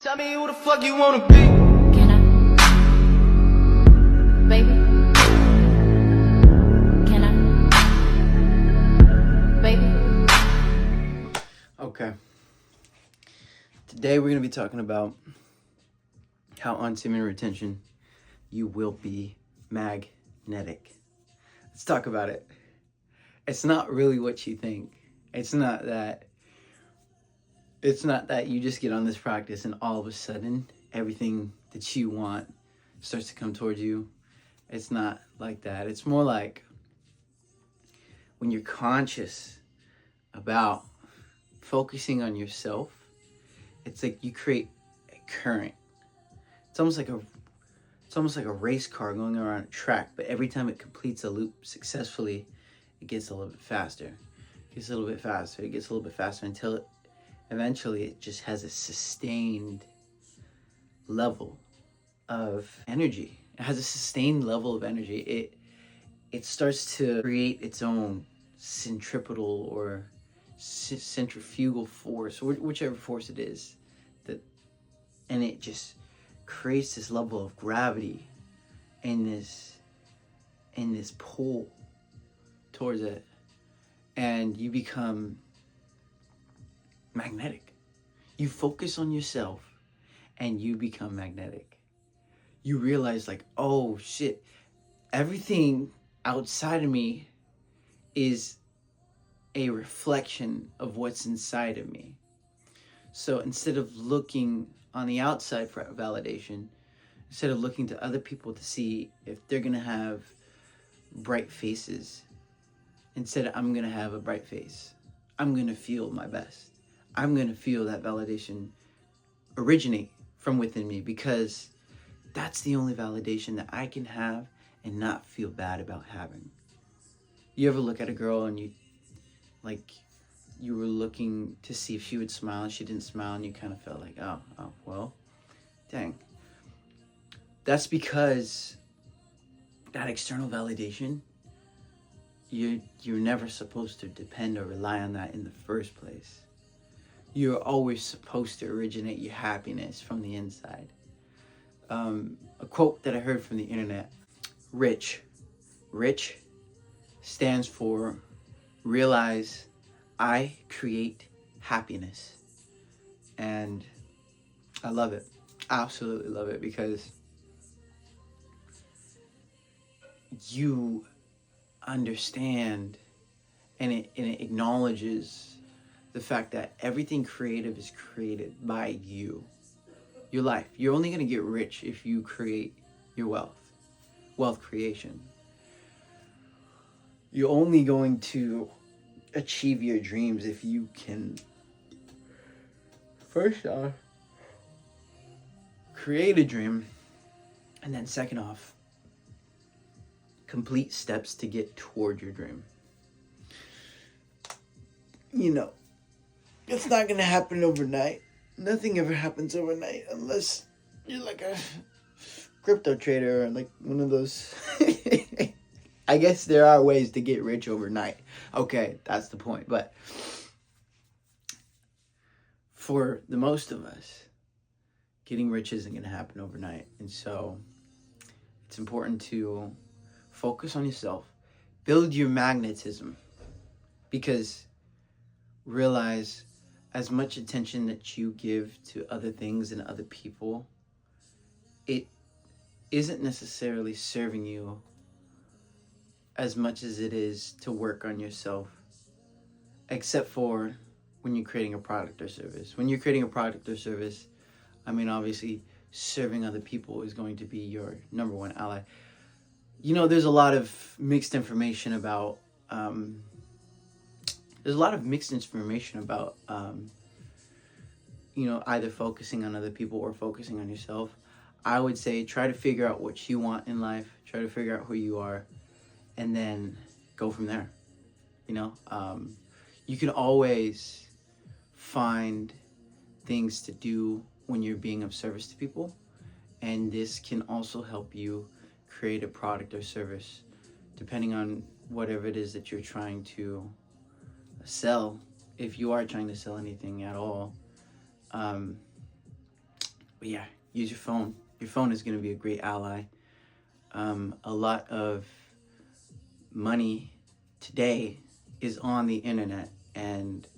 Tell me who the fuck you wanna be. Can I, baby? Can I, baby? Okay. Today we're going to be talking about how on Semen Retention you will be magnetic. Let's talk about it. It's not really what you think. It's not that you just get on this practice and all of a sudden everything that you want starts to come towards you. It's not like that. It's more like when you're conscious about focusing on yourself, it's like you create a current. It's almost like a race car going around a track, but every time it completes a loop successfully, it gets a little bit faster. It gets a little bit faster. It gets a little bit faster until eventually it just has a sustained level of energy. It has a sustained level of energy. It starts to create its own centripetal or centrifugal force, or whichever force it is, and it just creates this level of gravity and this pull towards it, and you become magnetic. You focus on yourself and you become magnetic. You realize, like, oh shit, everything outside of me is a reflection of what's inside of me. So instead of looking on the outside for validation, instead of looking to other people to see if they're gonna have bright faces, instead I'm gonna have a bright face. I'm gonna feel my best. I'm gonna feel that validation originate from within me, because that's the only validation that I can have and not feel bad about having. You ever look at a girl and you were looking to see if she would smile and she didn't smile, and you kind of felt like, oh, well, dang. That's because that external validation, you're never supposed to depend or rely on that in the first place. You're always supposed to originate your happiness from the inside. A quote that I heard from the internet: Rich stands for realize I create happiness. And I love it. Absolutely love it, because you understand and it acknowledges the fact that everything creative is created by you. Your life. You're only going to get rich if you create your wealth creation. You're only going to achieve your dreams if you can, first off, create a dream, and then second off, complete steps to get toward your dream. You know, it's not gonna happen overnight. Nothing ever happens overnight unless you're like a crypto trader or like one of those. I guess there are ways to get rich overnight. Okay, that's the point. But for the most of us, getting rich isn't going to happen overnight. And so it's important to focus on yourself, build your magnetism, because realize as much attention that you give to other things and other people, it isn't necessarily serving you as much as it is to work on yourself, except for when you're creating a product or service. When you're creating a product or service, I mean, obviously, serving other people is going to be your number one ally. You know, there's a lot of mixed information about, either focusing on other people or focusing on yourself. I would say try to figure out what you want in life, try to figure out who you are, and then go from there. You can always find things to do when you're being of service to people, and this can also help you create a product or service depending on whatever it is that you're trying to sell. If you are trying to sell anything at all, But yeah, use your phone. Your phone is going to be a great ally. A lot of money today is on the internet, and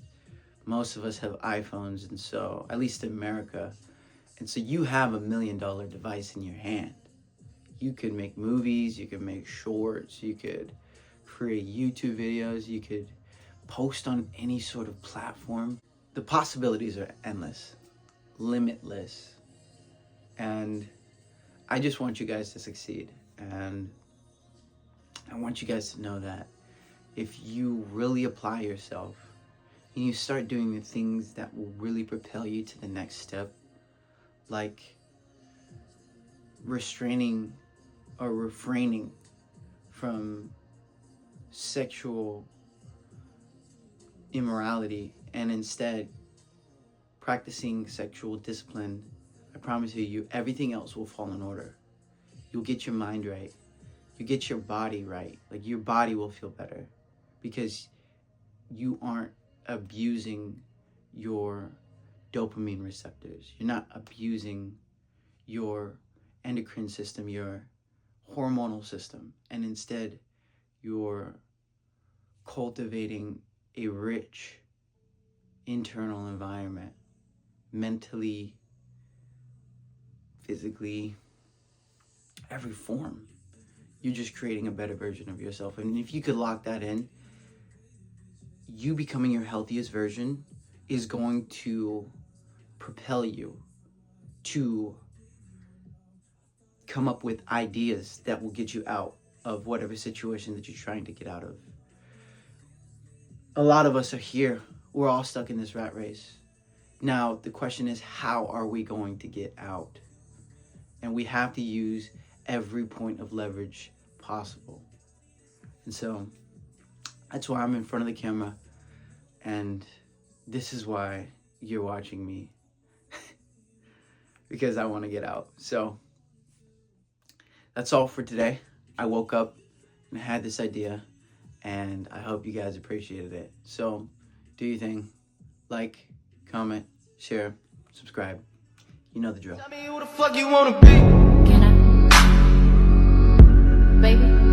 most of us have iPhones, and so, at least in America, and so you have $1 million device in your hand. You could make movies, you could make shorts, you could create YouTube videos, you could post on any sort of platform. The possibilities are endless, limitless, and I just want you guys to succeed. And I want you guys to know that if you really apply yourself and you start doing the things that will really propel you to the next step, like restraining or refraining from sexual immorality and instead practicing sexual discipline, I promise you, everything else will fall in order. You'll get your mind right. You get your body right. Like, your body will feel better because you aren't abusing your dopamine receptors. You're not abusing your endocrine system, your hormonal system, and instead you're cultivating a rich internal environment, mentally, physically, every form. You're just creating a better version of yourself. And if you could lock that in, you becoming your healthiest version is going to propel you to come up with ideas that will get you out of whatever situation that you're trying to get out of. A lot of us are here. We're all stuck in this rat race. Now, the question is, how are we going to get out? And we have to use every point of leverage possible. And so that's why I'm in front of the camera, and this is why you're watching me. Because I want to get out. So that's all for today. I woke up and had this idea, and I hope you guys appreciated it. So do your thing. Like, comment, share, subscribe. You know the drill. Tell me who the fuck you wanna be. Can I, baby?